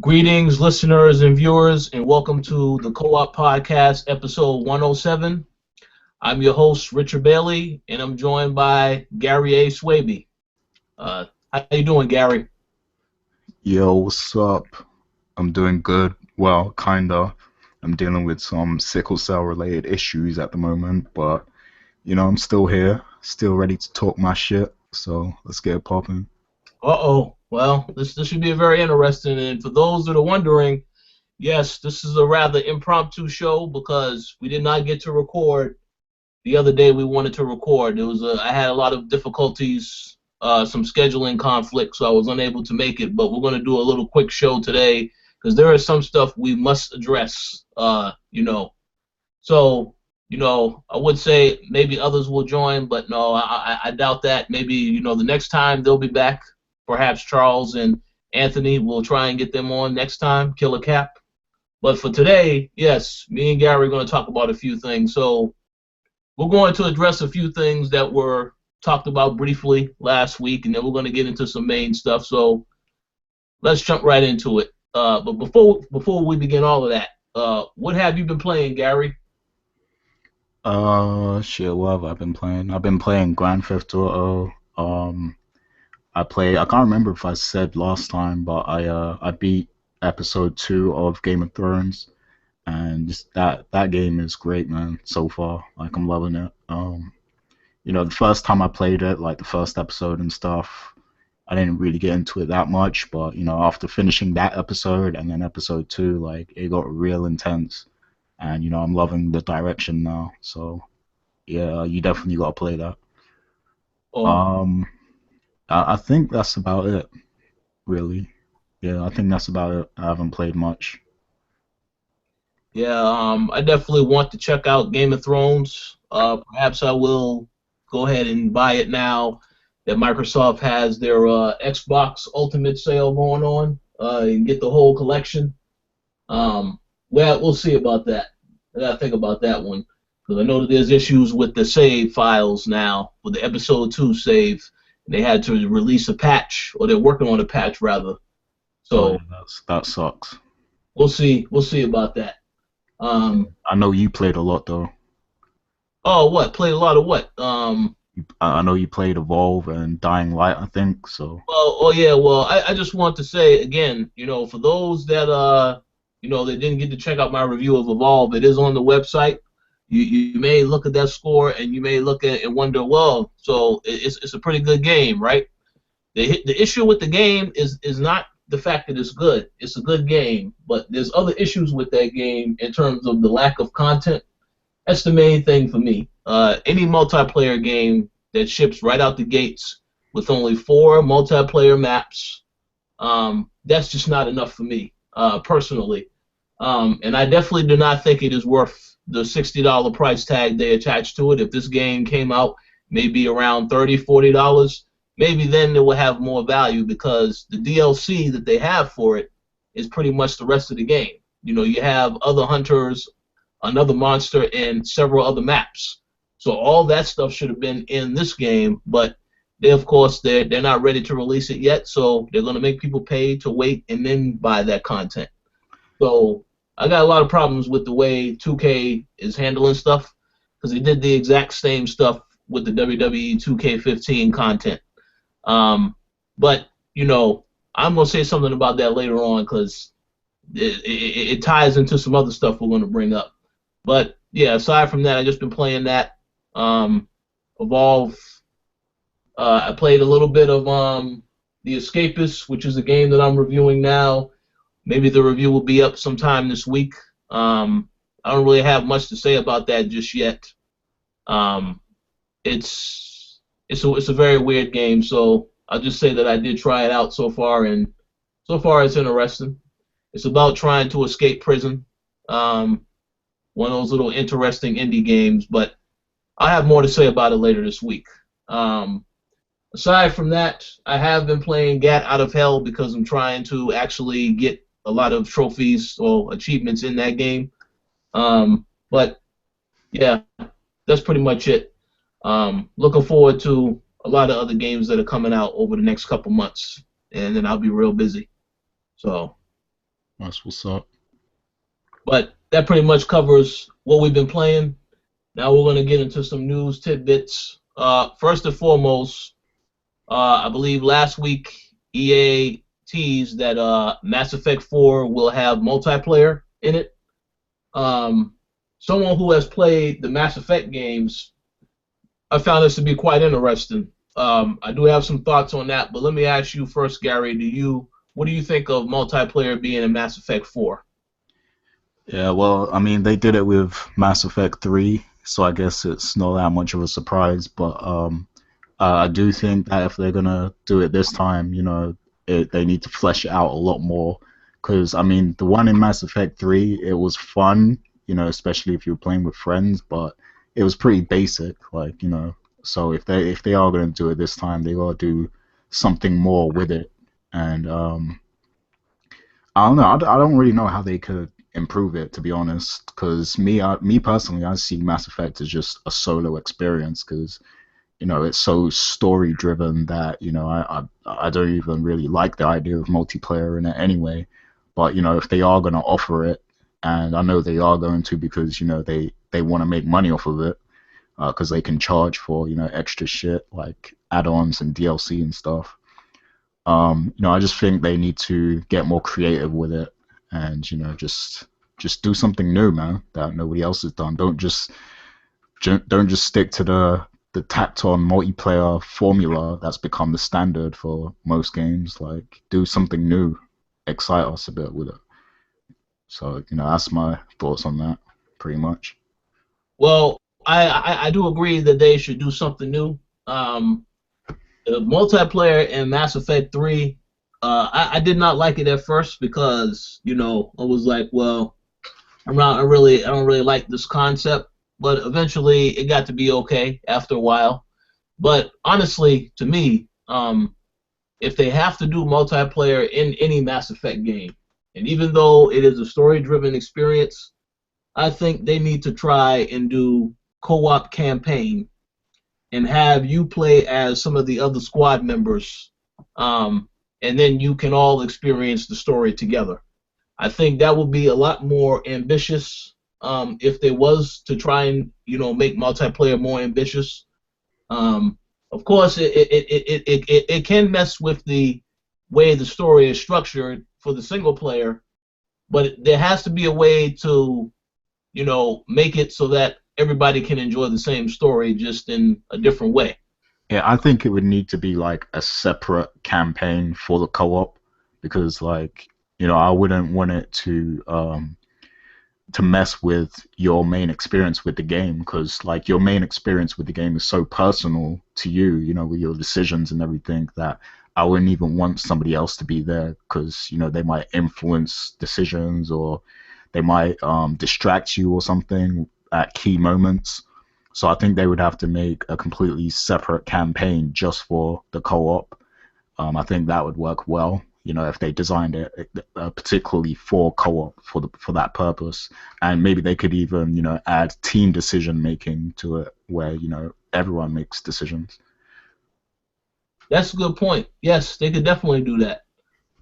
Greetings, listeners and viewers, and welcome to the Co-op Podcast, episode 107. I'm your host, Richard Bailey, and I'm joined by Gary A. Swaby. How you doing, Gary? Yo, what's up? I'm doing good. Well, kinda. I'm dealing with some sickle cell related issues at the moment, but I'm still here, still ready to talk my shit. So let's get it popping. Uh-oh. Well, this should be a very interesting. And for those that are wondering, yes, this is a rather impromptu show because we did not get to record the other day we wanted to record. I had a lot of difficulties, some scheduling conflicts, so I was unable to make it. But we're going to do a little quick show today because there is some stuff we must address. So I would say maybe others will join, but no, I doubt that. Maybe the next time they'll be back. Perhaps Charles and Anthony will try and get them on next time. Killer Cap. But for today, yes, me and Gary are going to talk about a few things. So we're going to address a few things that were talked about briefly last week, and then we're going to get into some main stuff. So let's jump right into it. But before we begin all of that, what have you been playing, Gary? Shit, what have I been playing? I've been playing Grand Theft Auto. I can't remember if I said last time, but I beat episode 2 of Game of Thrones, and just that game is great, man, so far. Like, I'm loving it. The first time I played it, like the first episode and stuff, I didn't really get into it that much, but after finishing that episode and then episode 2, like, it got real intense, and I'm loving the direction now. So yeah, you definitely gotta play that. Oh, Um, I think that's about it, really. Yeah, I think that's about it. I haven't played much. yeah, I definitely want to check out Game of Thrones. Perhaps I will go ahead and buy it now that Microsoft has their Xbox Ultimate sale going on, and get the whole collection. Well, we'll see about that. I gotta think about that one because I know that there's issues with the save files now with the episode 2 save. They had to release a patch, or they're working on a patch rather. Oh yeah, So that sucks. we'll see. We'll see about that. Yeah. Um, I know you played a lot though. oh, what? Played a lot of what? I know you played Evolve and Dying Light, I think. So Well, oh yeah. Well, I just want to say again, for those that they didn't get to check out my review of Evolve, it is on the website. You may look at that score and you may look at it and wonder, well, so it's a pretty good game, right? The issue with the game is not the fact that it's good. It's a good game, but there's other issues with that game in terms of the lack of content. That's the main thing for me. Any multiplayer game that ships right out the gates with only 4 multiplayer maps, that's just not enough for me, personally. And I definitely do not think it is worth the $60 price tag they attach to it. If this game came out maybe around $30, $40, maybe then it will have more value because the DLC that they have for it is pretty much the rest of the game. You have other hunters, another monster, and several other maps. So all that stuff should have been in this game, but they, of course, they're not ready to release it yet, so they're going to make people pay to wait and then buy that content. So I got a lot of problems with the way 2K is handling stuff because they did the exact same stuff with the WWE 2K15 content. Um, but I'm gonna say something about that later on because it ties into some other stuff we're gonna bring up. But yeah, aside from that, I just been playing that. Evolve. I played a little bit of The Escapist, which is a game that I'm reviewing now. Maybe the review will be up sometime this week. I don't really have much to say about that just yet. Um, it's a very weird game, so I'll just say that I did try it out so far, and so far it's interesting. It's about trying to escape prison. Um, One of those little interesting indie games, but I'll have more to say about it later this week. Um, Aside from that, I have been playing Gat Out of Hell because I'm trying to actually get a lot of trophies or achievements in that game. But yeah, that's pretty much it. Looking forward to a lot of other games that are coming out over the next couple months, and then I'll be real busy. So That's what's up. But that pretty much covers what we've been playing. Now we're going to get into some news tidbits. First and foremost, I believe last week EA teased that Mass Effect 4 will have multiplayer in it. Um, Someone who has played the Mass Effect games, I found this to be quite interesting. I do have some thoughts on that, but let me ask you first, Gary. What do you think of multiplayer being in Mass Effect 4? Yeah, well, I mean, they did it with Mass Effect 3, so I guess it's not that much of a surprise. But I do think that if they're gonna do it this time, they need to flesh it out a lot more. Because I mean, the one in Mass Effect 3, it was fun, especially if you were playing with friends, but it was pretty basic, like. So if they are gonna do it this time, they gotta do something more with it. And I don't know. I don't really know how they could improve it, to be honest. Because me personally, I see Mass Effect as just a solo experience. Because it's so story driven that I don't even really like the idea of multiplayer in it anyway. But if they are gonna offer it, and I know they are going to, because they want to make money off of it, because they can charge for extra shit like add-ons and DLC and stuff. I just think they need to get more creative with it, and just do something new, man, that nobody else has done. Don't just stick to the tacked on multiplayer formula that's become the standard for most games. Like, do something new, excite us a bit with it. So that's my thoughts on that, pretty much. Well, I do agree that they should do something new. Um, the multiplayer in Mass Effect 3, I did not like it at first because I was like, well, I don't really like this concept. But eventually, it got to be okay after a while. But honestly, to me, if they have to do multiplayer in any Mass Effect game, and even though it is a story-driven experience, I think they need to try and do co-op campaign and have you play as some of the other squad members, and then you can all experience the story together. I think that would be a lot more ambitious, if they was to try and make multiplayer more ambitious. Of course, it can mess with the way the story is structured for the single player, but there has to be a way to make it so that everybody can enjoy the same story just in a different way. Yeah, I think it would need to be like a separate campaign for the co-op, because like I wouldn't want it to mess with your main experience with the game, because like your main experience with the game is so personal to you, with your decisions and everything, that I wouldn't even want somebody else to be there, because they might influence decisions, or they might distract you or something at key moments. So I think they would have to make a completely separate campaign just for the co-op. I think that would work well. If they designed it particularly for co-op for that purpose, and maybe they could even add team decision making to it, where everyone makes decisions. That's a good point. Yes, they could definitely do that.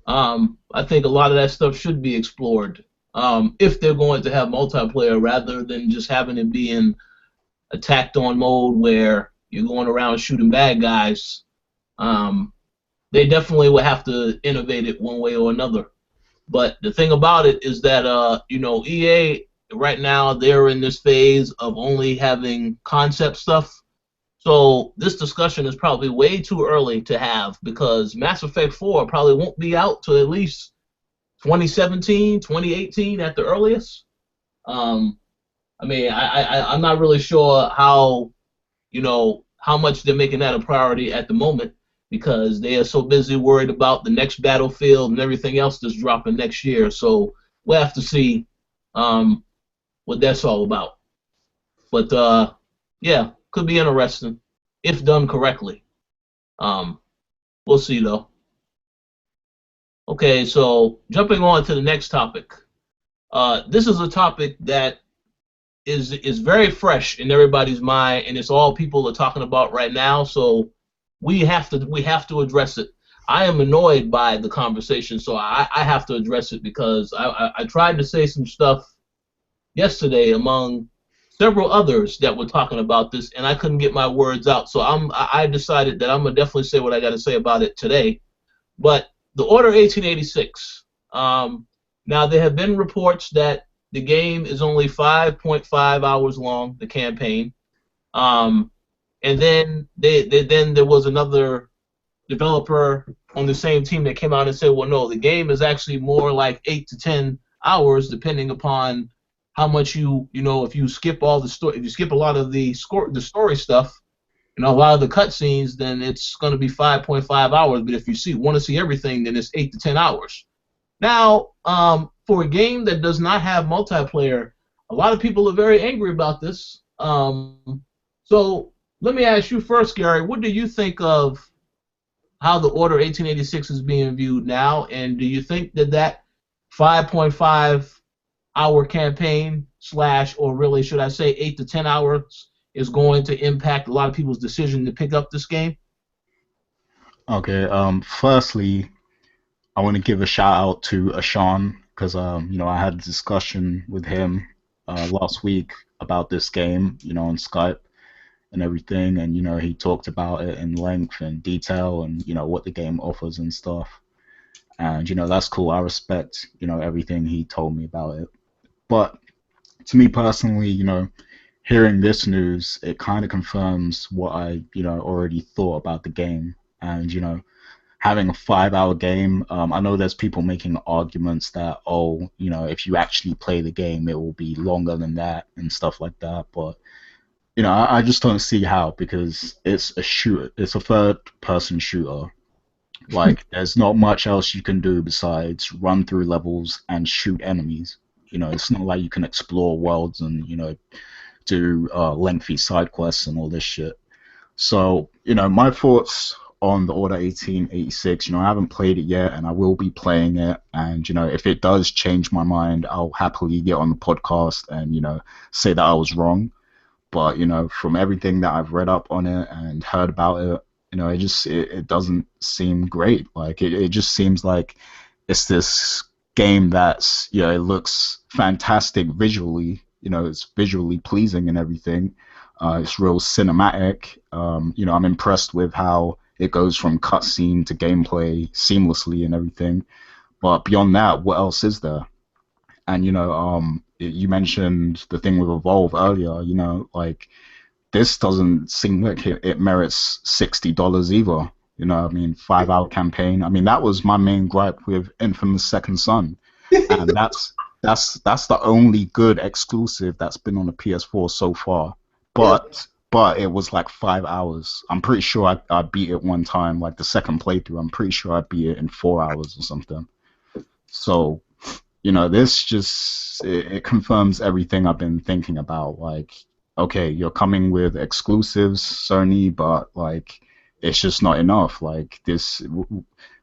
I think a lot of that stuff should be explored, if they're going to have multiplayer rather than just having it be in attacked on mode where you're going around shooting bad guys. Um, they definitely will have to innovate it one way or another. But the thing about it is that EA right now, they're in this phase of only having concept stuff. So this discussion is probably way too early to have, because Mass Effect 4 probably won't be out till at least 2017, 2018 at the earliest. Um, I mean, I'm not really sure how much they're making that a priority at the moment, because they are so busy worried about the next Battlefield and everything else that's dropping next year. So we'll have to see, um, what that's all about. But yeah, could be interesting if done correctly. Um, we'll see though. Okay, so jumping on to the next topic. This is a topic that is very fresh in everybody's mind, and it's all people are talking about right now. So we have to address it. I am annoyed by the conversation, so I have to address it because I tried to say some stuff yesterday among several others that were talking about this, and I couldn't get my words out. So I decided that I'm gonna definitely say what I got to say about it today. But the Order 1886. Now there have been reports that the game is only 5.5 hours long, the campaign. Um, and then then there was another developer on the same team that came out and said, well, no, the game is actually more like 8 to 10 hours, depending upon how much if you skip all the story, if you skip a lot of the story stuff, a lot of the cutscenes, then it's going to be 5.5 hours. But if you want to see everything, then it's 8 to 10 hours. Now, for a game that does not have multiplayer, a lot of people are very angry about this. So let me ask you first, Gary, what do you think of how the Order 1886 is being viewed now, and do you think that 5.5 hour campaign slash, or really should I say 8 to 10 hours, is going to impact a lot of people's decision to pick up this game? Okay. Firstly, I want to give a shout out to Ashan because I had a discussion with him last week about this game, on Skype and everything, and he talked about it in length and detail, and what the game offers and stuff. And that's cool. I respect everything he told me about it. But to me personally, hearing this news, it kind of confirms what I already thought about the game. And having a 5 hour game, I know there's people making arguments that, oh, if you actually play the game, it will be longer than that and stuff like that. But I just don't see how, because it's a shooter, it's a third person shooter. Like, there's not much else you can do besides run through levels and shoot enemies. It's not like you can explore worlds and, do lengthy side quests and all this shit. So, my thoughts on the Order 1886, I haven't played it yet, and I will be playing it. And, if it does change my mind, I'll happily get on the podcast and, say that I was wrong. But from everything that I've read up on it and heard about it, it doesn't seem great. Like it just seems like it's this game that's it looks fantastic visually. It's visually pleasing and everything. It's real cinematic. I'm impressed with how it goes from cutscene to gameplay seamlessly and everything. But beyond that, what else is there? And you mentioned the thing with Evolve earlier. Like this doesn't seem like it merits $60 either. I mean, 5 hour campaign. I mean, that was my main gripe with Infamous Second Son, and that's the only good exclusive that's been on the PS4 so far. But it was like 5 hours. I'm pretty sure I beat it one time, like the second playthrough. I'm pretty sure I beat it in 4 hours or something. So this just it confirms everything I've been thinking about. Like, okay, you're coming with exclusives, Sony, but like it's just not enough. Like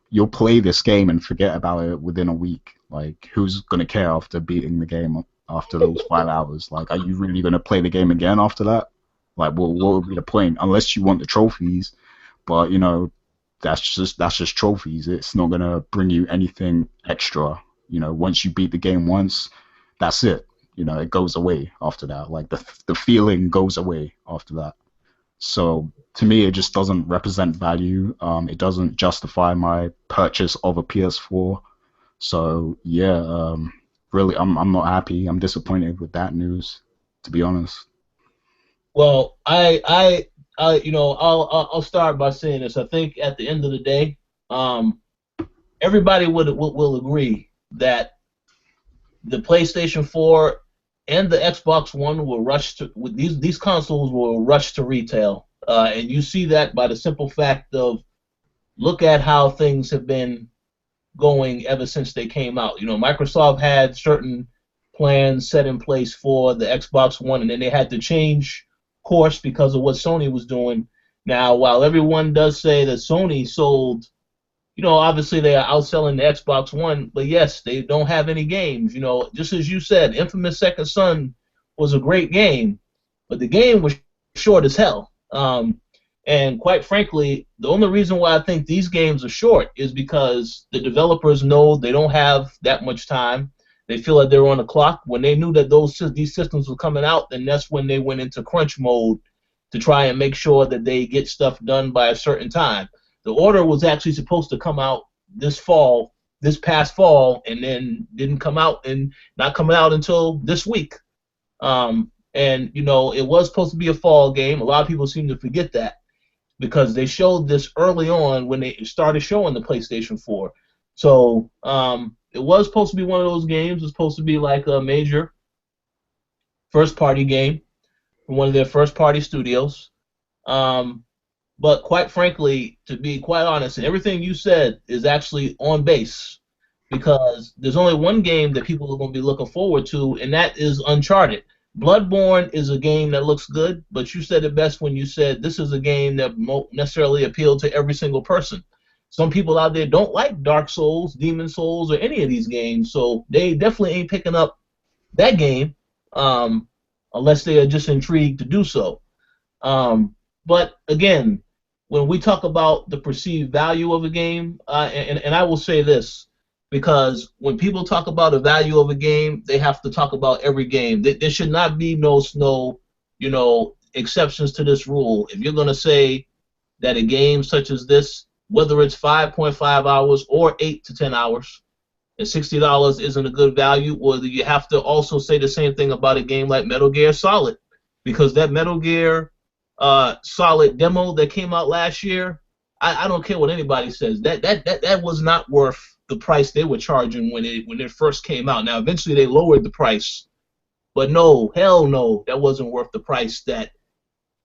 you'll play this game and forget about it within a week. Like, who's gonna care after beating the game after those 5 hours? Like, are you really gonna play the game again after that? Like, what would be the point? Unless you want the trophies, but that's just trophies. It's not gonna bring you anything extra. Once you beat the game once, that's it. It goes away after that. Like the feeling goes away after that. So to me, it just doesn't represent value. It doesn't justify my purchase of a PS4. So yeah, really, I'm not happy. I'm disappointed with that news, to be honest. Well, I'll start by saying this. I think at the end of the day, everybody will agree that the PlayStation 4 and the Xbox One will rush to with these consoles will rush to retail, and you see that by the simple fact of look at how things have been going ever since they came out. Microsoft had certain plans set in place for the Xbox One, and then they had to change course because of what Sony was doing. Now, while everyone does say that Sony sold, obviously they are outselling the Xbox One, but yes, they don't have any games. Just as you said, Infamous Second Son was a great game, but the game was short as hell. And quite frankly, the only reason why I think these games are short is because the developers know they don't have that much time. They feel like they're on the clock. When they knew that these systems were coming out, then that's when they went into crunch mode to try and make sure that they get stuff done by a certain time. The order was actually supposed to come out this fall, this past fall, and then didn't come out and not coming out until this week. And it was supposed to be a fall game. A lot of people seem to forget that because they showed this early on when they started showing the PlayStation 4. So it was supposed to be one of those games. It was supposed to be like a major first-party game from one of their first-party studios. But quite frankly, to be quite honest, everything you said is actually on base because there's only one game that people are going to be looking forward to, and that is Uncharted. Bloodborne is a game that looks good, but you said it best when you said this is a game that won't necessarily appeal to every single person. Some people out there don't like Dark Souls, Demon Souls, or any of these games, so they definitely ain't picking up that game unless they are just intrigued to do so. But again, when we talk about the perceived value of a game, and I will say this, because when people talk about the value of a game, they have to talk about every game. There should not be no exceptions to this rule. If you're going to say that a game such as this, whether it's 5.5 hours or 8 to 10 hours, and $60 isn't a good value, or you have to also say the same thing about a game like Metal Gear Solid, because that Metal Gear Solid demo that came out last year, I don't care what anybody says, that was not worth the price they were charging when it first came out. Now eventually they lowered the price, but no, hell no, that wasn't worth the price that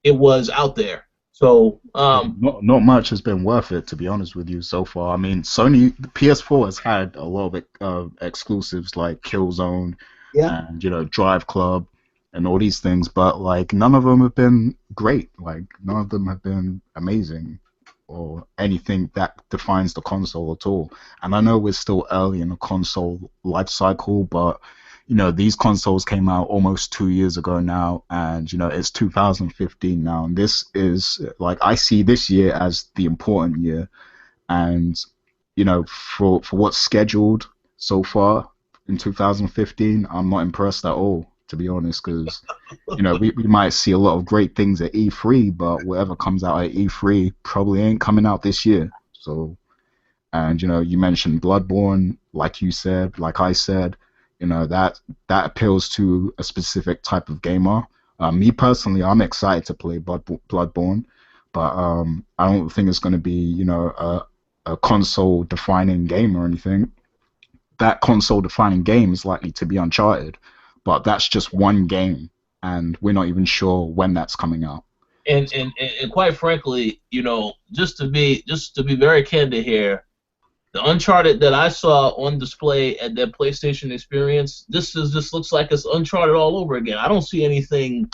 it was out there. So not much has been worth it, to be honest with you, so far. I mean, Sony, the PS4 has had a lot of exclusives like Killzone yeah. and Drive Club and all these things, but like none of them have been great. Like none of them have been amazing or anything that defines the console at all. And I know we're still early in the console life cycle, but these consoles came out almost 2 years ago now, and it's 2015 now, and this is like I see this year as the important year, and for what's scheduled so far in 2015, I'm not impressed at all, to be honest, because we might see a lot of great things at E3, but whatever comes out at E3 probably ain't coming out this year. So, and you mentioned Bloodborne, like you said, like I said, that appeals to a specific type of gamer. Me personally, I'm excited to play Bloodborne, but I don't think it's going to be a console-defining game or anything. That console-defining game is likely to be Uncharted, but that's just one game, and we're not even sure when that's coming out. And quite frankly, just to be very candid here, the Uncharted that I saw on display at that PlayStation Experience, this looks like it's Uncharted all over again. I don't see anything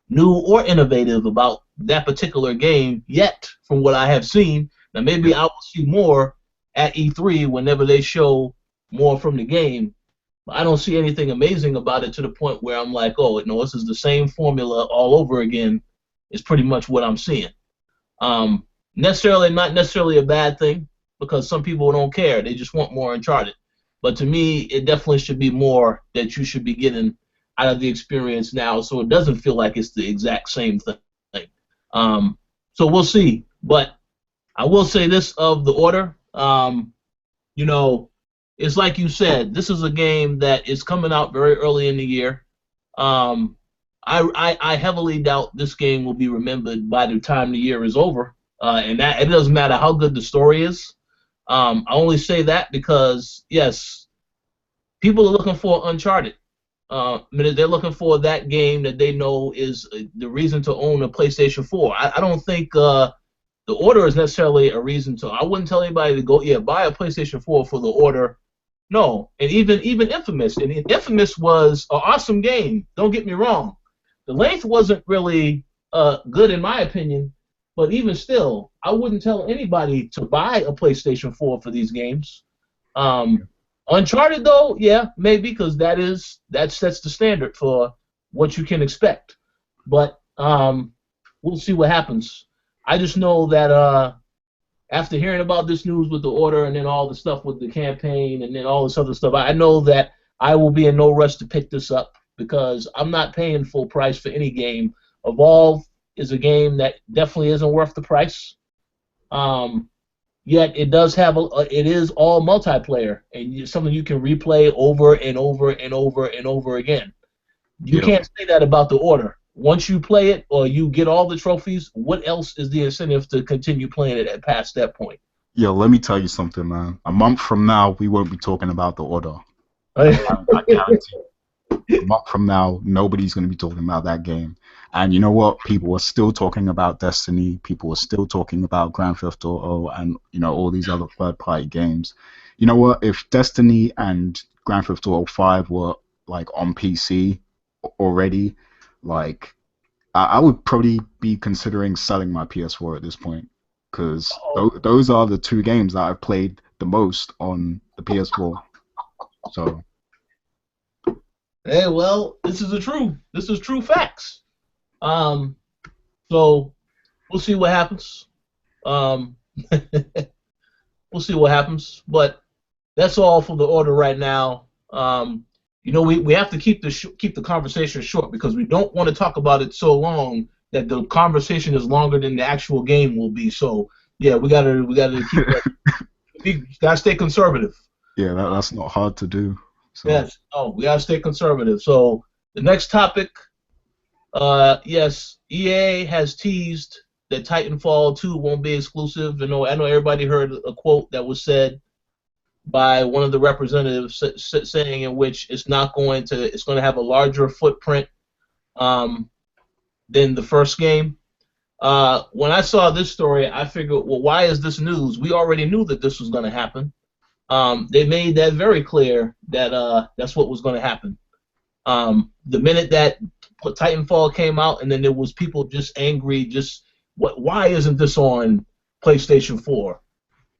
new or innovative about that particular game yet, from what I have seen. Now maybe I will see more at E3 whenever they show more from the game. I don't see anything amazing about it to the point where I'm like, oh, no, this is the same formula all over again. Is pretty much what I'm seeing. Not necessarily a bad thing, because some people don't care. They just want more Uncharted. But to me, it definitely should be more that you should be getting out of the experience now, so it doesn't feel like it's the exact same thing. So we'll see. But I will say this of the order. It's like you said, this is a game that is coming out very early in the year. I heavily doubt this game will be remembered by the time the year is over, and that it doesn't matter how good the story is. I only say that because, yes, people are looking for Uncharted. They're looking for that game that they know is the reason to own a PlayStation 4. I don't think the order is necessarily a reason to. I wouldn't tell anybody to go, buy a PlayStation 4 for the order. No, and even Infamous. And Infamous was an awesome game. Don't get me wrong. The length wasn't really good in my opinion, but even still, I wouldn't tell anybody to buy a PlayStation 4 for these games. Uncharted, though, yeah, maybe, because that sets the standard for what you can expect. But we'll see what happens. I just know that after hearing about this news with the order and then all the stuff with the campaign and then all this other stuff, I know that I will be in no rush to pick this up because I'm not paying full price for any game. Evolve is a game that definitely isn't worth the price. Um, Yet it does have it is all multiplayer and something you can replay over and over and over and over again. You Yeah, can't say that about the order. Once you play it or you get all the trophies, what else is the incentive to continue playing it at past that point? yeah. Let me tell you something, man. A month from now, we won't be talking about the order. I guarantee. A month from now, nobody's going to be talking about that game. And you know what? People are still talking about Destiny. People are still talking about Grand Theft Auto, and all these other third-party games. You know what? If Destiny and Grand Theft Auto 5 were like on PC already, like I would probably be considering selling my PS4 at this point because Oh, those are the two games that I've played the most on the PS4. So hey, well, this is the truth. This is true facts. Um, so we'll see what happens. Um, we'll see what happens. But that's all for the order right now. We have to keep the conversation short because we don't want to talk about it so long that the conversation is longer than the actual game will be. So yeah, we gotta keep that. We gotta stay conservative. yeah, that's not hard to do. So Yes. Oh, we gotta stay conservative. So the next topic, yes, EA has teased that Titanfall 2 won't be exclusive. I know everybody heard a quote that was said by one of the representatives saying in which it's going to have a larger footprint um, than the first game. When I saw this story, I figured, well, why is this news? We already knew that this was going to happen. They made that very clear that that's what was going to happen. The minute that Titanfall came out, and then there was people just angry, just why isn't this on PlayStation 4?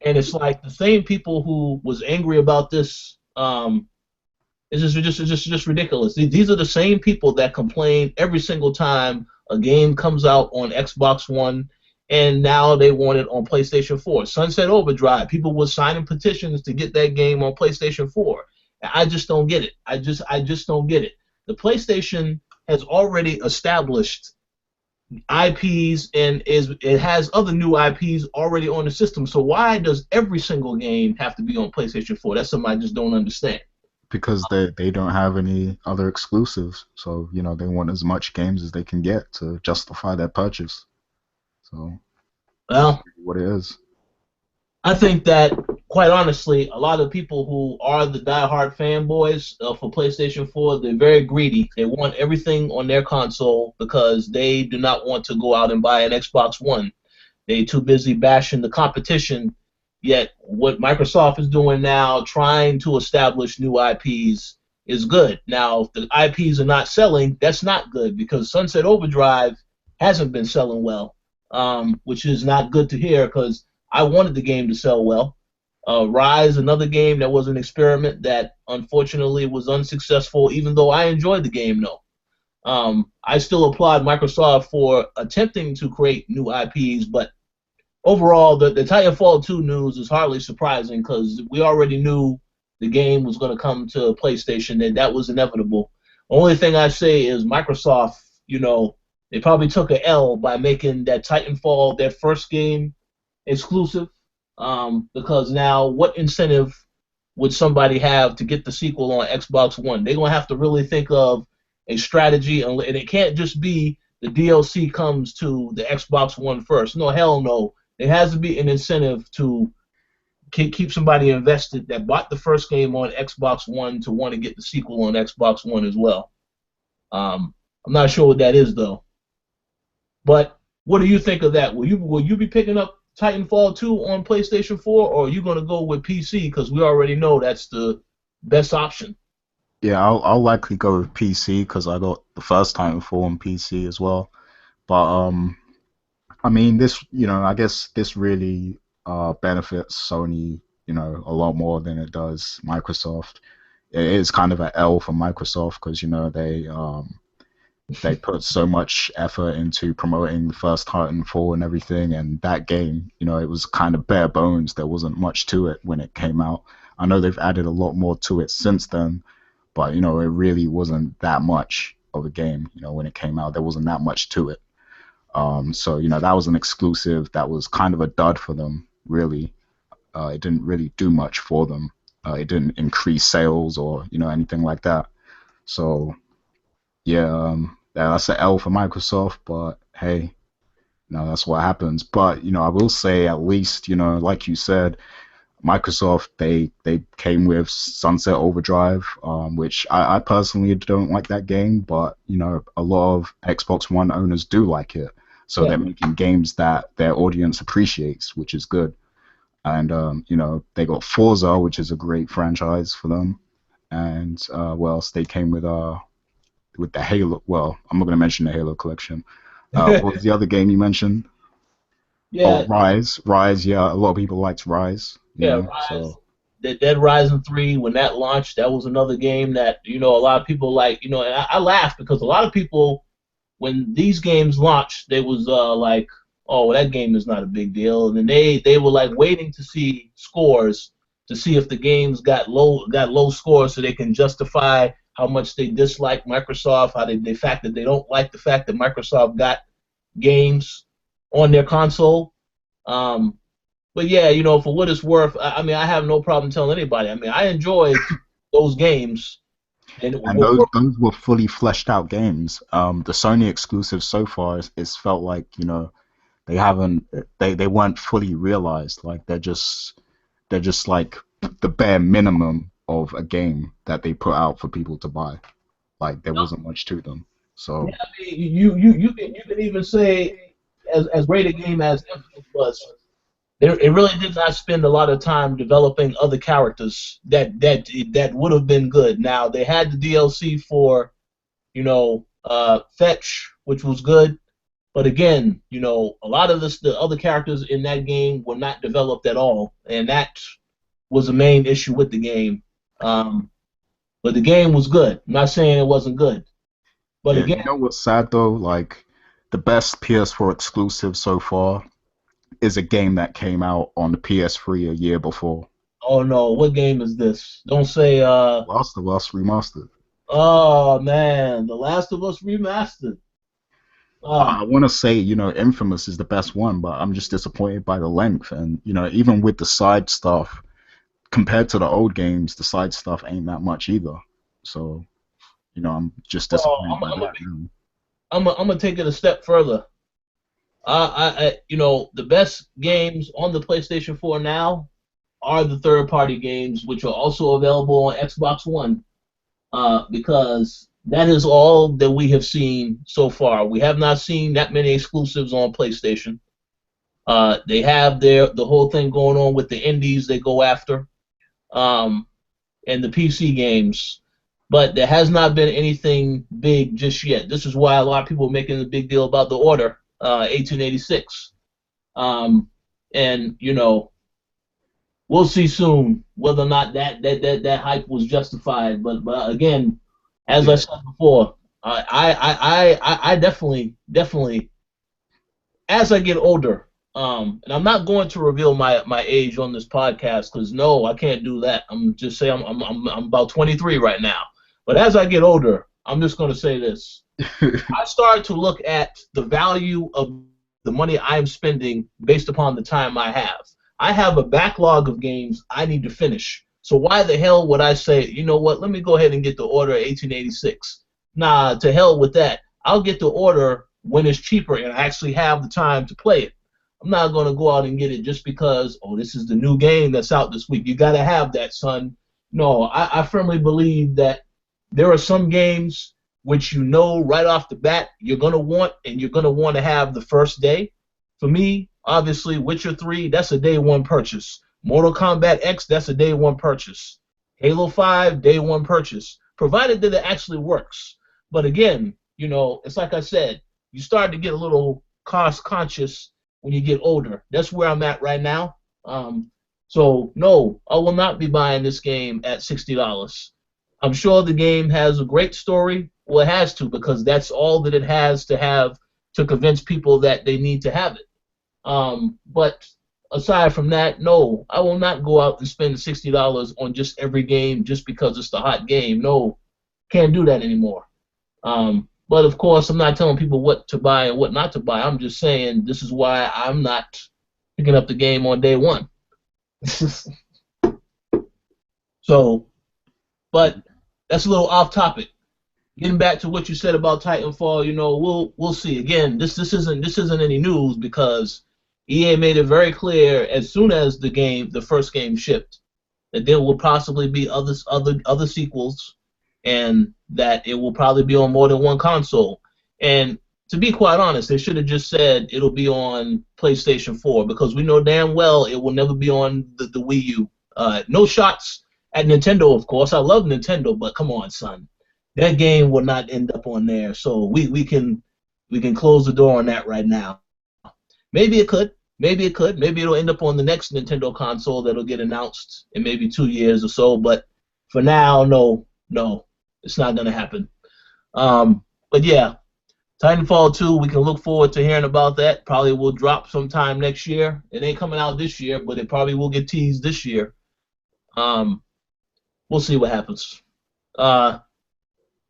And it's like the same people who was angry about this. It's just ridiculous. These are the same people that complain every single time a game comes out on Xbox One, and now they want it on PlayStation 4. Sunset Overdrive, people were signing petitions to get that game on PlayStation 4. I just don't get it. I just don't get it. The PlayStation has already established IPs and it has other new IPs already on the system. So why does every single game have to be on PlayStation 4? That's something I just don't understand. because they don't have any other exclusives, so they want as much games as they can get to justify their purchase. So that's Well, really what it is. I think that, quite honestly, a lot of people who are the diehard fanboys for PlayStation 4, they're very greedy. They want everything on their console because they do not want to go out and buy an Xbox One. They're too busy bashing the competition. Yet, what Microsoft is doing now, trying to establish new IPs, is good. Now, if the IPs are not selling, that's not good because Sunset Overdrive hasn't been selling well, which is not good to hear because I wanted the game to sell well. Rise, another game that was an experiment that unfortunately was unsuccessful, even though I enjoyed the game, though. I still applaud Microsoft for attempting to create new IPs, but overall, the Titanfall 2 news is hardly surprising because we already knew the game was going to come to PlayStation, and that was inevitable. Only thing I say is Microsoft, they probably took a L by making that Titanfall their first game exclusive, because now what incentive would somebody have to get the sequel on Xbox One? They're going to have to really think of a strategy, and it can't just be the DLC comes to the Xbox One first. No, hell no. It has to be an incentive to keep somebody invested that bought the first game on Xbox One to want to get the sequel on Xbox One as well. I'm not sure what that is though. But what do you think of that? Will you be picking up Titanfall 2 on PlayStation 4, or are you going to go with PC because we already know that's the best option? Yeah, I'll likely go with PC because I got the first Titanfall on PC as well. But I mean, I guess this really benefits Sony, a lot more than it does Microsoft. It is kind of an L for Microsoft because they they put so much effort into promoting the first Titanfall and everything, and that game, it was kind of bare bones. There wasn't much to it when it came out. I know they've added a lot more to it since then, but it really wasn't that much of a game. When it came out, there wasn't that much to it. So that was an exclusive that was kind of a dud for them, really. It didn't really do much for them. It didn't increase sales or anything like that. So yeah, that's an L for Microsoft, but hey, that's what happens. But I will say at least like you said, Microsoft they came with Sunset Overdrive, which I personally don't like that game, but a lot of Xbox One owners do like it. So Yeah. they're making games that their audience appreciates, which is good. And they got Forza, which is a great franchise for them. And what else? They came with the Halo. Well, I'm not going to mention the Halo collection. What was the other game you mentioned? Oh, Yeah, Rise. Rise, yeah, a lot of people liked Rise, yeah, so Rise, the Dead Rising 3, when that launched, that was another game that, a lot of people like, and I laugh because a lot of people, when these games launched, they was like, oh, well, that game is not a big deal. And then they were like waiting to see scores to see if the games got low scores so they can justify how much they dislike Microsoft, how the fact that they don't like the fact that Microsoft got games on their console. Um, but yeah, for what it's worth, I mean, I have no problem telling anybody. I mean, I enjoyed those games, and and those were fully fleshed out games. The Sony exclusives so far it's felt like they haven't they weren't fully realized. Like they're just like the bare minimum of a game that they put out for people to buy. Like there wasn't much to them. yeah, So I mean, you can even say as great a game as Infamous was, it really did not spend a lot of time developing other characters that would have been good. Now they had the DLC for Fetch, which was good, but again, a lot of the other characters in that game were not developed at all, and that was the main issue with the game. Um, but the game was good. I'm not saying it wasn't good, but yeah, again, what's sad though? Like the best PS4 exclusive so far is a game that came out on the PS3 a year before. oh no, what game is this? Don't say Last of Us Remastered. oh man, The Last of Us remastered. I Oh, want to say, Infamous is the best one, but I'm just disappointed by the length. And, even with the side stuff, compared to the old games, the side stuff ain't that much either. So, I'm just well, disappointed by that. I'm gonna take it a step further. The best games on the PlayStation 4 now are the third-party games, which are also available on Xbox One, because that is all that we have seen so far. We have not seen that many exclusives on PlayStation. They have the whole thing going on with the indies they go after, um, and the PC games, but there has not been anything big just yet. This is why a lot of people are making a big deal about the Order 1886. And we'll see soon whether or not that hype was justified. But again, as I Yeah. said before, I definitely as I get older, and I'm not going to reveal my age on this podcast because no, I can't do that. I'm just saying I'm about 23 right now. But as I get older, I'm just going to say this: I start to look at the value of the money I'm spending based upon the time I have. I have a backlog of games I need to finish. So why the hell would I say, you know what, let me go ahead and get the Order 1886? Nah, to hell with that. I'll get the Order when it's cheaper and I actually have the time to play it. I'm not going to go out and get it just because, oh, this is the new game that's out this week. You got to have that, son. No, I firmly believe that there are some games which right off the bat you're going to want and you're going to want to have the first day. For me, obviously, Witcher 3, that's a day one purchase. Mortal Kombat X, that's a day one purchase. Halo 5, day one purchase, provided that it actually works. But again, it's like I said, you start to get a little cost conscious when you get older. That's where I'm at right now. So no, I will not be buying this game at $60. I'm sure the game has a great story, Well, it has to, because that's all that it has to have to convince people that they need to have it. But aside from that, no, I will not go out and spend $60 on just every game just because it's the hot game. No, can't do that anymore. But of course, I'm not telling people what to buy and what not to buy. I'm just saying this is why I'm not picking up the game on day one. So, but that's a little off topic. Getting back to what you said about Titanfall, we'll see. Again, this isn't any news, because EA made it very clear as soon as the first game shipped, that there will possibly be other sequels, and that it will probably be on more than one console. And to be quite honest, they should have just said it'll be on PlayStation 4, because we know damn well it will never be on the Wii U. No shots at Nintendo, of course. I love Nintendo, but come on, son. That game will not end up on there. So we can close the door on that right now. Maybe it could. Maybe it could. Maybe it'll end up on the next Nintendo console that'll get announced in maybe 2 years or so. But for now, no, it's not going to happen. But yeah, Titanfall 2, we can look forward to hearing about that. Probably will drop sometime next year. It ain't coming out this year, but it probably will get teased this year. We'll see what happens.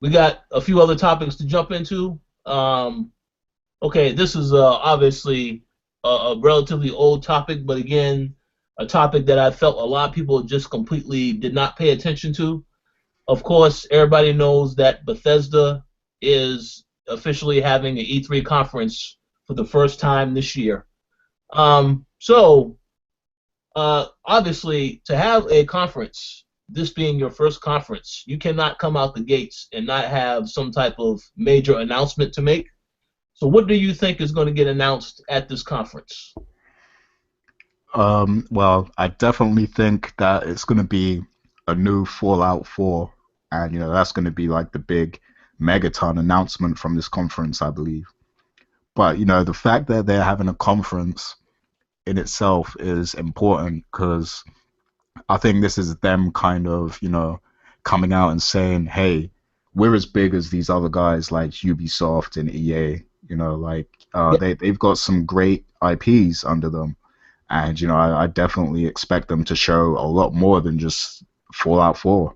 We got a few other topics to jump into. Okay, this is obviously a relatively old topic, but again, a topic that I felt a lot of people just completely did not pay attention to. Of course, everybody knows that Bethesda is officially having an E3 conference for the first time this year. Obviously, to have a conference, this being your first conference, you cannot come out the gates and not have some type of major announcement to make. So what do you think is going to get announced at this conference? Well, I definitely think that it's going to be a new Fallout 4, and that's going to be like the big megaton announcement from this conference, I believe. But the fact that they're having a conference in itself is important, because I think this is them kind of, coming out and saying, hey, we're as big as these other guys like Ubisoft and EA. They've got some great IPs under them. And, I definitely expect them to show a lot more than just Fallout 4.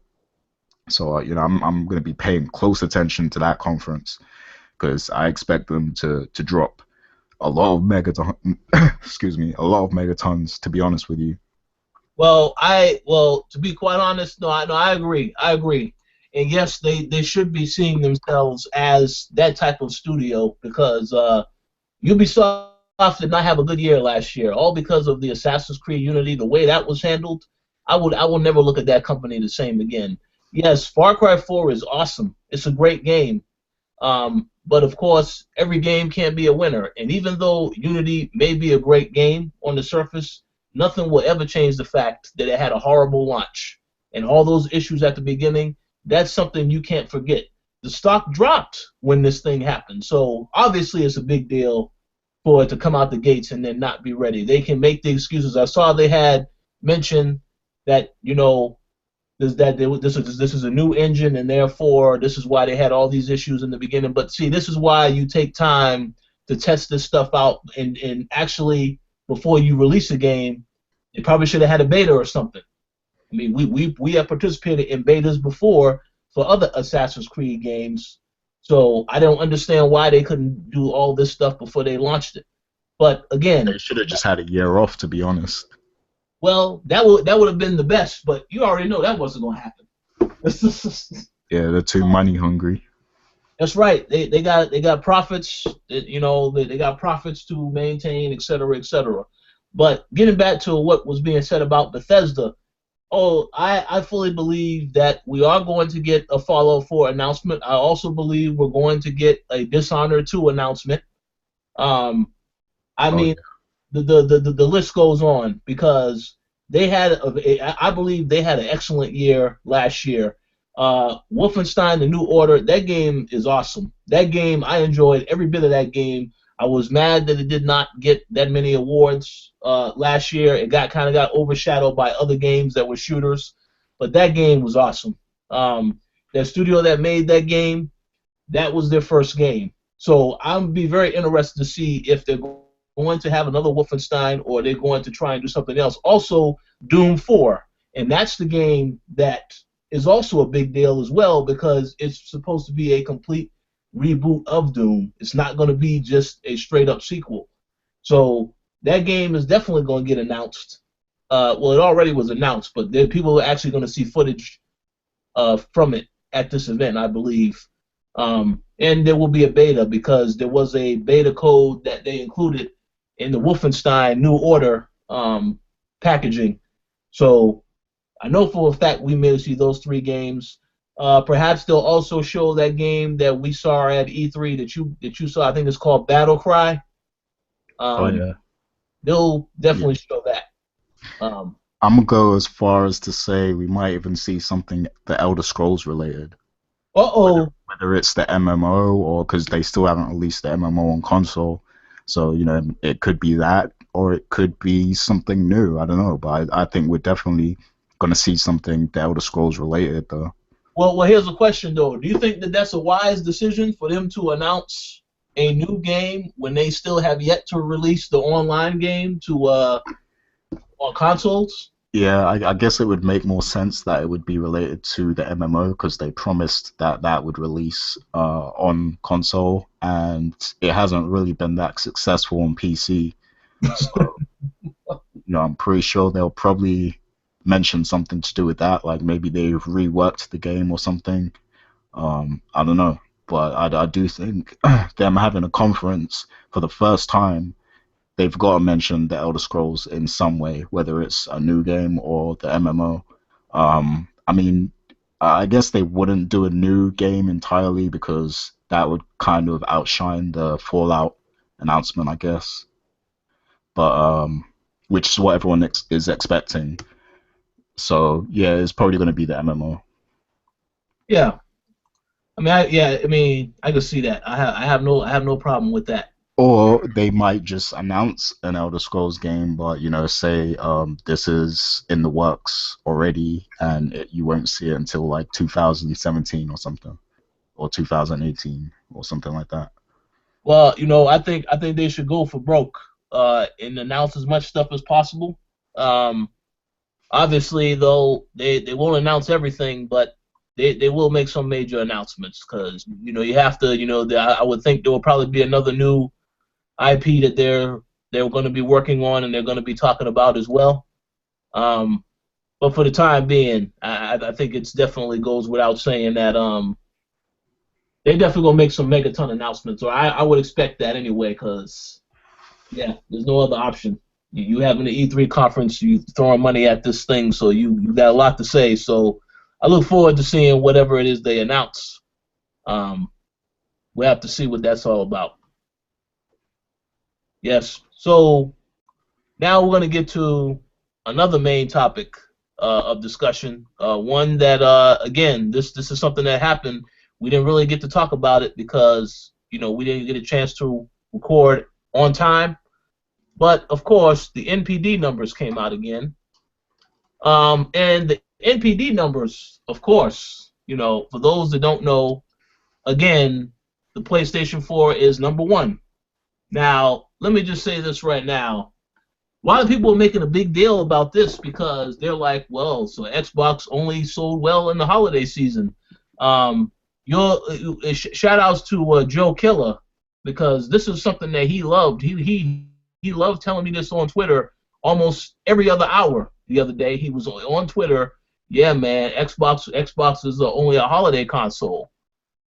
So, I'm going to be paying close attention to that conference, because I expect them to drop a lot of a lot of megatons, to be honest with you. Well, to be quite honest, no, I agree. I agree. And yes, they should be seeing themselves as that type of studio, because Ubisoft did not have a good year last year, all because of the Assassin's Creed Unity, the way that was handled. I will never look at that company the same again. Yes, Far Cry 4 is awesome. It's a great game. But of course, every game can't be a winner. And even though Unity may be a great game on the surface, nothing will ever change the fact that it had a horrible launch. And all those issues at the beginning, that's something you can't forget. The stock dropped when this thing happened. So obviously it's a big deal for it to come out the gates and then not be ready. They can make the excuses. I saw they had mentioned that, this is a new engine, and therefore this is why they had all these issues in the beginning. But see, this is why you take time to test this stuff out, and actually, before you release a game, they probably should have had a beta or something. I mean, we have participated in betas before for other Assassin's Creed games, so I don't understand why they couldn't do all this stuff before they launched it. But again, they should have just had a year off, to be honest. Well, that would have been the best, but you already know that wasn't going to happen. Yeah, they're too money hungry. That's right. They got profits. They got profits to maintain, et cetera, et cetera. But getting back to what was being said about Bethesda, I fully believe that we are going to get a Fallout 4 announcement. I also believe we're going to get a Dishonored 2 announcement. The list goes on, because I believe they had an excellent year last year. Wolfenstein: The New Order, that game is awesome. That game, I enjoyed every bit of that game. I was mad that it did not get that many awards last year. It kind of got overshadowed by other games that were shooters, but that game was awesome. The studio that made that game, that was their first game. So I'm be very interested to see if they're going to have another Wolfenstein or they're going to try and do something else. Also, Doom 4, and that's the game that is also a big deal as well because it's supposed to be a complete reboot of Doom. It's not going to be just a straight up sequel. So that game is definitely going to get announced. Well, it already was announced, but people are actually going to see footage from it at this event, I believe. And there will be a beta because there was a beta code that they included in the Wolfenstein New Order packaging. So I know for a fact we may see those three games. Perhaps they'll also show that game that we saw at E3 that you saw. I think it's called Battle Cry. Oh Um, yeah. they'll Yeah. definitely show that. Um, I'm gonna go as far as to say we might even see something the Elder Scrolls related, whether uh-oh. whether it's the MMO or because they still haven't released the MMO on console, so it could be that or it could be something new. I don't know, but I think we're definitely gonna see something the Elder Scrolls related though. Well, here's a question though. Do you think that that's a wise decision for them to announce a new game when they still have yet to release the online game to on consoles? Yeah, I guess it would make more sense that it would be related to the MMO because they promised that that would release on console, and it hasn't really been that successful on PC. So, I'm pretty sure they'll probably mention something to do with that, like maybe they've reworked the game or something. I don't know, but I do think them having a conference for the first time they've got to mention the Elder Scrolls in some way, whether it's a new game or the MMO. I mean, I guess they wouldn't do a new game entirely because that would kind of outshine the Fallout announcement, I guess. But which is what everyone is expecting. So yeah, it's probably going to be the MMO. Yeah. I can see that. I have no problem with that. Or they might just announce an Elder Scrolls game, but say this is in the works already, and you won't see it until like 2017 or something, or 2018 or something like that. Well, I think they should go for broke and announce as much stuff as possible. Um, Obviously, though, they won't announce everything, but they will make some major announcements because you have to I would think there will probably be another new IP that they're going to be working on and they're going to be talking about as well. Um, but for the time being, I think it's definitely goes without saying that they definitely gonna make some megaton announcements, or I would expect that anyway, because yeah, there's no other option. You having the E3 conference, you throwing money at this thing, so you got a lot to say. So I look forward to seeing whatever it is they announce. Um, we have to see what that's all about. Yes. So now we're gonna get to another main topic of discussion. One that again, this is something that happened. We didn't really get to talk about it because we didn't get a chance to record on time. But of course, the NPD numbers came out again. And the NPD numbers, of course, for those that don't know, again, the PlayStation 4 is number one. Now, let me just say this right now. A lot of people are making a big deal about this because they're like, well, so Xbox only sold well in the holiday season. Um, Shout outs to Joe Killer because this is something that he loved. He loved telling me this on Twitter almost every other hour. The other day he was on Twitter. Yeah, man, Xbox is only a holiday console.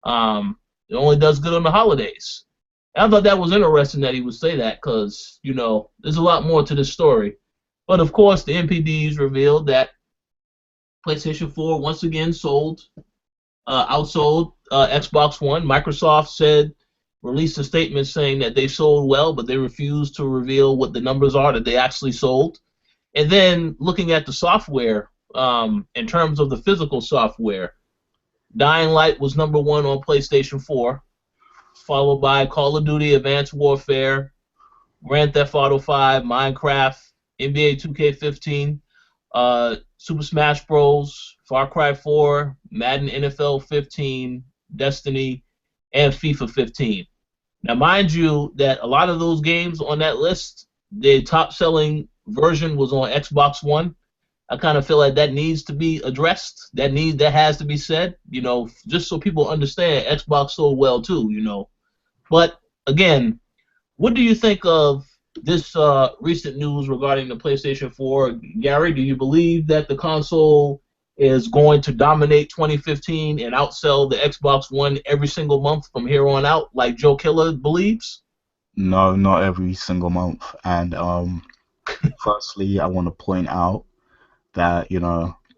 It only does good on the holidays. I thought that was interesting that he would say that because, there's a lot more to this story. But of course, the NPDs revealed that PlayStation 4 once again outsold Xbox One. Microsoft released a statement saying that they sold well, but they refused to reveal what the numbers are that they actually sold. And then looking at the software, in terms of the physical software, Dying Light was number one on PlayStation 4, followed by Call of Duty Advanced Warfare, Grand Theft Auto 5, Minecraft, NBA 2K15, Super Smash Bros., Far Cry 4, Madden NFL 15, Destiny, and FIFA 15. Now, mind you, that a lot of those games on that list, the top selling version was on Xbox One. I kind of feel like that needs to be addressed. That has to be said, just so people understand Xbox sold well too. But again, what do you think of this recent news regarding the PlayStation 4? Gary, do you believe that the console is going to dominate 2015 and outsell the Xbox One every single month from here on out, like Joe Killer believes? No, not every single month. And firstly, I want to point out that,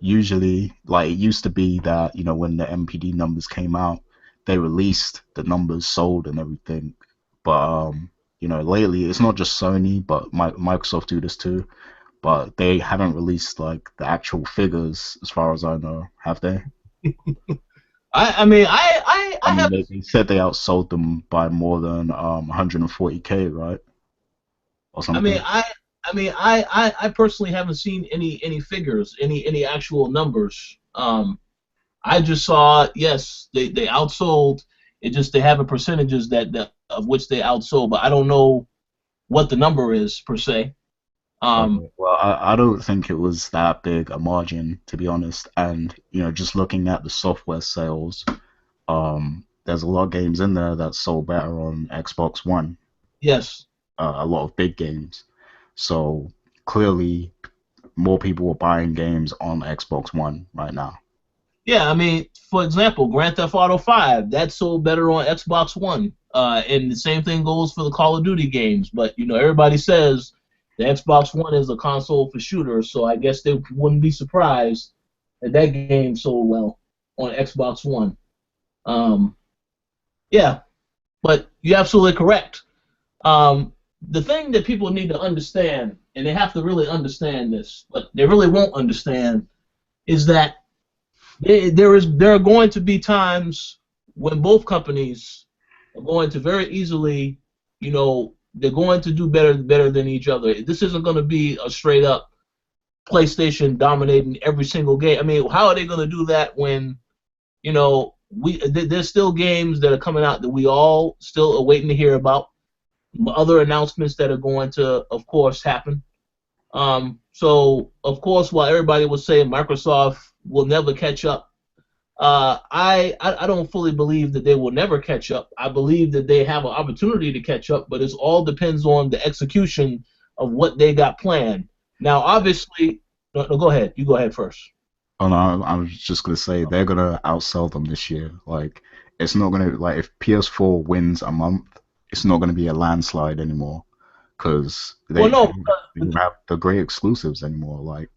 usually, like it used to be that, when the MPD numbers came out, they released the numbers sold and everything. But lately it's not just Sony, but Microsoft do this too. But they haven't released like the actual figures as far as I know, have they? I I mean, have. they said they outsold them by more than 140K, right? Or I mean, something. I personally haven't seen any figures, any actual numbers. I just saw, yes, they outsold. It just they have a percentages that of which they outsold, but I don't know what the number is per se. Um, Okay. Well, I don't think it was that big a margin, to be honest. And, just looking at the software sales, there's a lot of games in there that sold better on Xbox One, yes, a lot of big games. So clearly, more people were buying games on Xbox One right now. yeah. I mean, for example, Grand Theft Auto 5 that sold better on Xbox One, and the same thing goes for the Call of Duty games. But everybody says the Xbox One is a console for shooters, so I guess they wouldn't be surprised that game sold well on Xbox One. Um, yeah, but you're absolutely correct. The thing that people need to understand, and they have to really understand this, but they really won't understand, is that there are going to be times when both companies are going to very easily, they're going to do better than each other. This isn't going to be a straight up PlayStation dominating every single game. I mean, how are they going to do that when there's still games that are coming out that we all still are waiting to hear about, other announcements that are going to, of course, happen. So, of course, while everybody was saying Microsoft will never catch up, I don't fully believe that they will never catch up. I believe that they have an opportunity to catch up, but it all depends on the execution of what they got planned. Now, obviously, no, go ahead. You go ahead first. Oh no, I was just gonna say they're gonna outsell them this year. Like it's not gonna like if PS4 wins a month, it's not gonna be a landslide anymore because Well, no, they don't have the great exclusives anymore. Like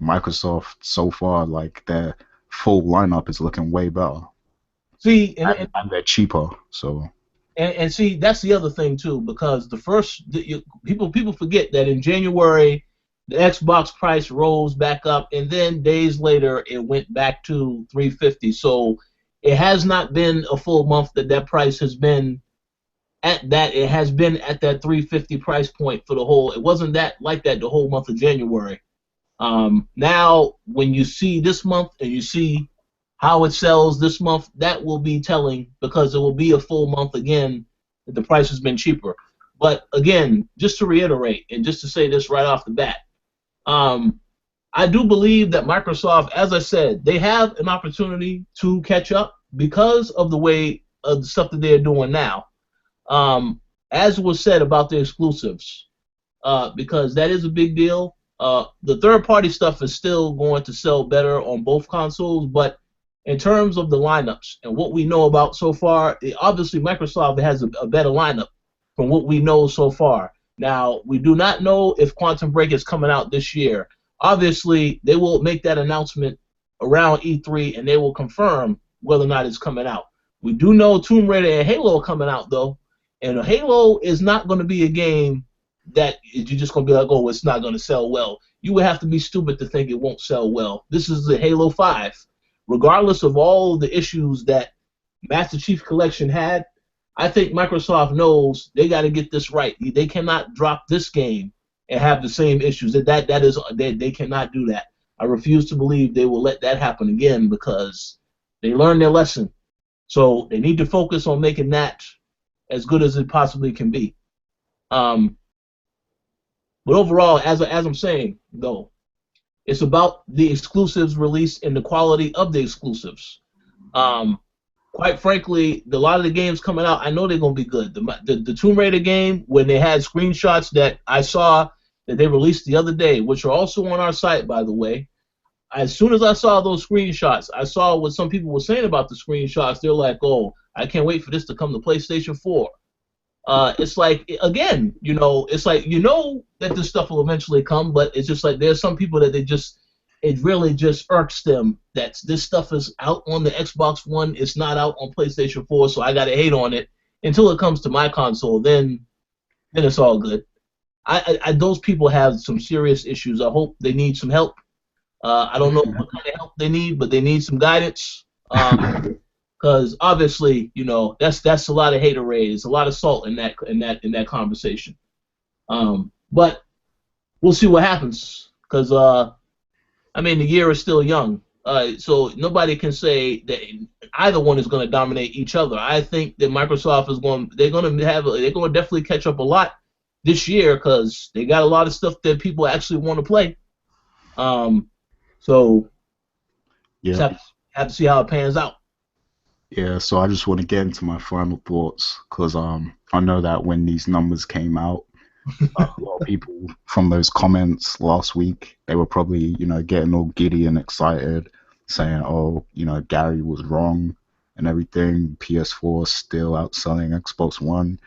Microsoft so far, like their full lineup is looking way better see, and they're cheaper. So and see, that's the other thing too, because people forget that in January the Xbox price rose back up, and then days later it went back to 350. So it has not been a full month that price has been at that. It has been at that 350 price point for the whole. It wasn't that like that the whole month of January. Now, when you see this month and you see how it sells this month, that will be telling because it will be a full month again that the price has been cheaper. But again, just to reiterate and just to say this right off the bat, um, I do believe that Microsoft, as I said, they have an opportunity to catch up because of the way of the stuff that they're doing now. As was said about the exclusives, because that is a big deal. The third-party stuff is still going to sell better on both consoles, but in terms of the lineups and what we know about so far, obviously Microsoft has a better lineup from what we know so far. Now, we do not know if Quantum Break is coming out this year. Obviously, they will make that announcement around E3, and they will confirm whether or not it's coming out. We do know Tomb Raider and Halo are coming out, though, and Halo is not going to be a game that you're just going to be like, oh, it's not going to sell well. You would have to be stupid to think it won't sell well. This is the Halo 5. Regardless of all the issues that Master Chief Collection had, I think Microsoft knows they got to get this right. They cannot drop this game and have the same issues. They cannot do that. I refuse to believe they will let that happen again because they learned their lesson. So they need to focus on making that as good as it possibly can be. Um, but overall, as I'm saying, though, it's about the exclusives released and the quality of the exclusives. Um, quite frankly, a lot of the games coming out, I know they're going to be good. The Tomb Raider game, when they had screenshots that I saw that they released the other day, which are also on our site, by the way, as soon as I saw those screenshots, I saw what some people were saying about the screenshots. They're like, oh, I can't wait for this to come to PlayStation 4. It's like, again, it's like, that this stuff will eventually come, but it's just like there's some people that it really just irks them that this stuff is out on the Xbox One, it's not out on PlayStation 4, so I gotta hate on it until it comes to my console. Then it's all good. Those people have some serious issues. I hope they need some help. I don't know what kind of help they need, but they need some guidance. Because obviously, that's a lot of haterade. It's a lot of salt in that conversation. But we'll see what happens. Because I mean, the year is still young. So nobody can say that either one is going to dominate each other. I think that Microsoft they're going to definitely catch up a lot this year because they got a lot of stuff that people actually want to play. So just Yeah. have to see how it pans out. Yeah, so I just want to get into my final thoughts because I know that when these numbers came out, a lot of people from those comments last week, they were probably, getting all giddy and excited, saying, oh, Gary was wrong and everything. PS4 is still outselling Xbox One.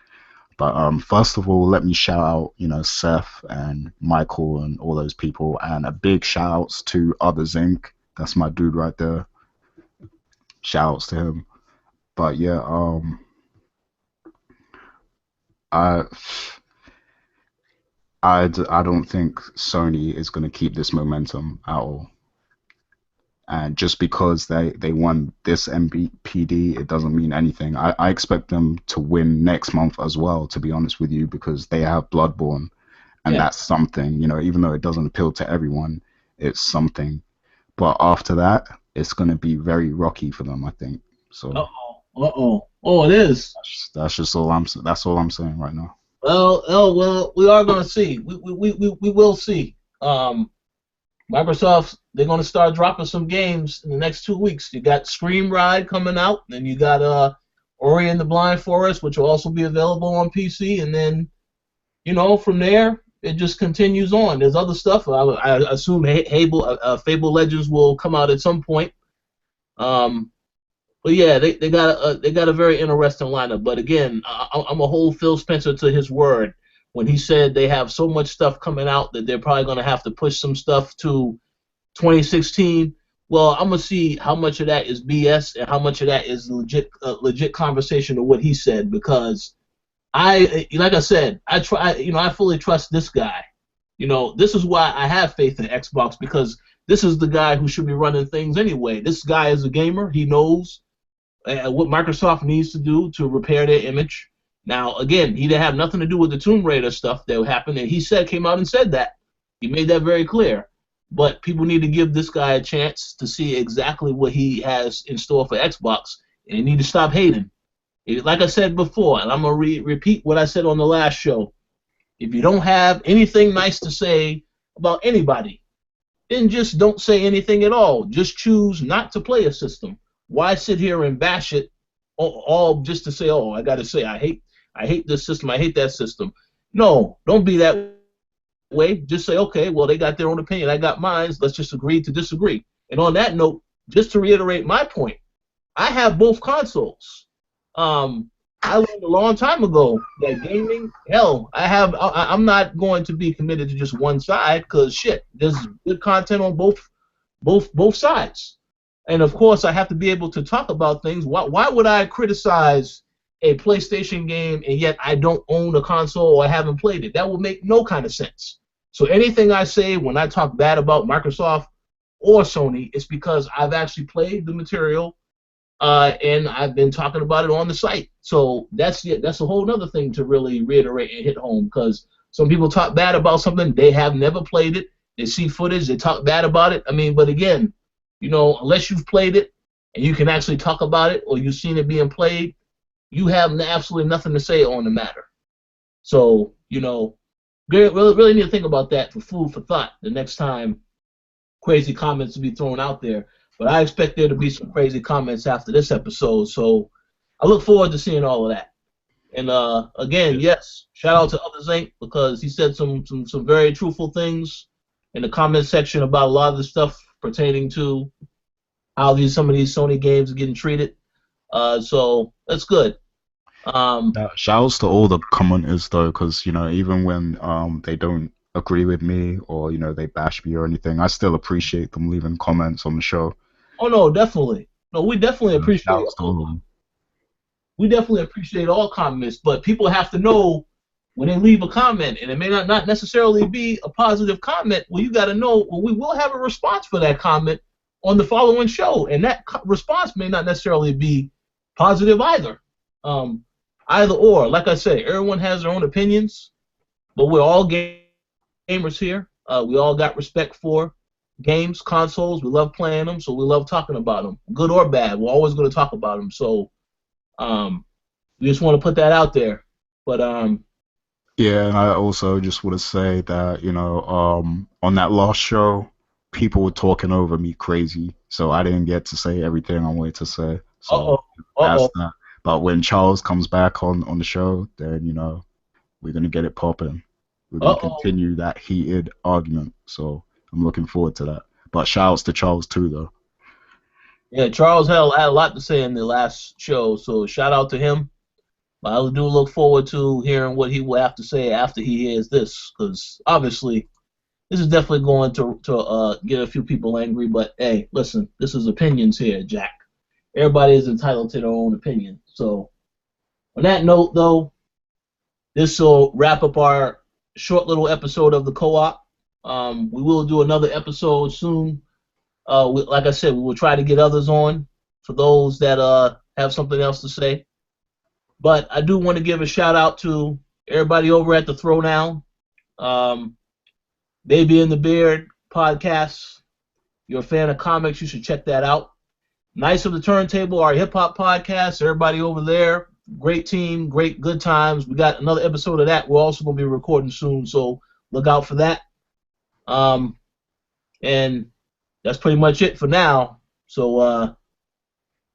But first of all, let me shout out, Seth and Michael and all those people, and a big shout outs to Others Inc. That's my dude right there. Shout outs to him. But yeah, I I don't think Sony is going to keep this momentum at all. And just because they won this MPD, it doesn't mean anything. I expect them to win next month as well, to be honest with you, because they have Bloodborne, and Yeah. that's something, even though it doesn't appeal to everyone, it's something. But after that, it's going to be very rocky for them, I think. So Oh, it is. that's just all that's all I'm saying right now. Well, we are going to see. We will see. Microsoft, they're going to start dropping some games in the next 2 weeks. You got Scream Ride coming out, and you got Ori and the Blind Forest, which will also be available on PC, and then from there it just continues on. There's other stuff. I assume Fable Legends will come out at some point. But yeah, they got a very interesting lineup. But again, I'm a hold Phil Spencer to his word when he said they have so much stuff coming out that they're probably going to have to push some stuff to 2016. Well, I'm gonna see how much of that is BS and how much of that is legit conversation of what he said, because like I said, I fully trust this guy. This is why I have faith in Xbox, because this is the guy who should be running things anyway. This guy is a gamer. He knows what Microsoft needs to do to repair their image. Now, again, he didn't have nothing to do with the Tomb Raider stuff that happened, and came out and said that. He made that very clear. But people need to give this guy a chance to see exactly what he has in store for Xbox, and they need to stop hating. Like I said before, and I'm going to repeat what I said on the last show, if you don't have anything nice to say about anybody, then just don't say anything at all. Just choose not to play a system. Why sit here and bash it all just to say, oh, I got to say I hate this system, I hate that system. No, don't be that way. Just say, okay, well, they got their own opinion, I got mine, let's just agree to disagree. And on that note, just to reiterate my point, I have both consoles. I learned a long time ago that gaming, hell, I'm not going to be committed to just one side, because shit, there's good content on both sides. And of course, I have to be able to talk about things. Why would I criticize a PlayStation game and yet I don't own a console or I haven't played it? That would make no kind of sense. So anything I say when I talk bad about Microsoft or Sony, it's because I've actually played the material, and I've been talking about it on the site. So that's a whole other thing to really reiterate and hit home, because some people talk bad about something, they have never played it, they see footage, they talk bad about it. I mean, but again, unless you've played it, and you can actually talk about it, or you've seen it being played, you have absolutely nothing to say on the matter. So, really need to think about that for food for thought the next time crazy comments to be thrown out there. But I expect there to be some crazy comments after this episode. So I look forward to seeing all of that. And again, yes, shout out to Others Inc. because he said some very truthful things in the comment section about a lot of the stuff pertaining to how some of these Sony games are getting treated. So that's good. Shouts to all the commenters though, because even when they don't agree with me or they bash me or anything, I still appreciate them leaving comments on the show. Oh no, definitely. No, we definitely appreciate Shouts to all of them. we definitely appreciate all comments, but people have to know when they leave a comment, and it may not necessarily be a positive comment. Well, you got to know. Well, we will have a response for that comment on the following show, and that response may not necessarily be positive either. Either or, like I say, everyone has their own opinions, but we're all gamers here. We all got respect for games, consoles. We love playing them, so we love talking about them, good or bad. We're always going to talk about them. So we just want to put that out there. But Yeah, and I also just want to say that, on that last show, people were talking over me crazy, so I didn't get to say everything I wanted to say. uh So oh, that's that. But when Charles comes back on the show, then, we're gonna get it popping. We're gonna uh oh. continue that heated argument. So I'm looking forward to that. But shouts to Charles too, though. Yeah, Charles Hell had a lot to say in the last show, so shout out to him. I do look forward to hearing what he will have to say after he hears this, because obviously this is definitely going to get a few people angry. But hey, listen, this is opinions here, Jack. Everybody is entitled to their own opinion. So on that note, though, this will wrap up our short little episode of the co-op. We will do another episode soon. Like I said, we will try to get others on for those that have something else to say. But I do want to give a shout out to everybody over at the Throwdown, um, Baby in the Beard podcast. You're a fan of comics, you should check that out. Nice of the Turntable, our hip hop podcast. Everybody over there, great team, great good times. We got another episode of that. We're also going to be recording soon, so look out for that. And that's pretty much it for now. So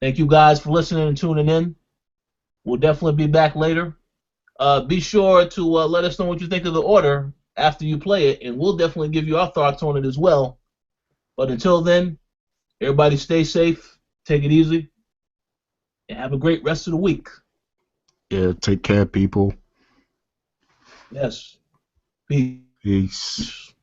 thank you guys for listening and tuning in. We'll definitely be back later. Be sure to let us know what you think of the order after you play it, and we'll definitely give you our thoughts on it as well. But until then, everybody stay safe, take it easy, and have a great rest of the week. Yeah, take care, people. Yes. Peace. Peace.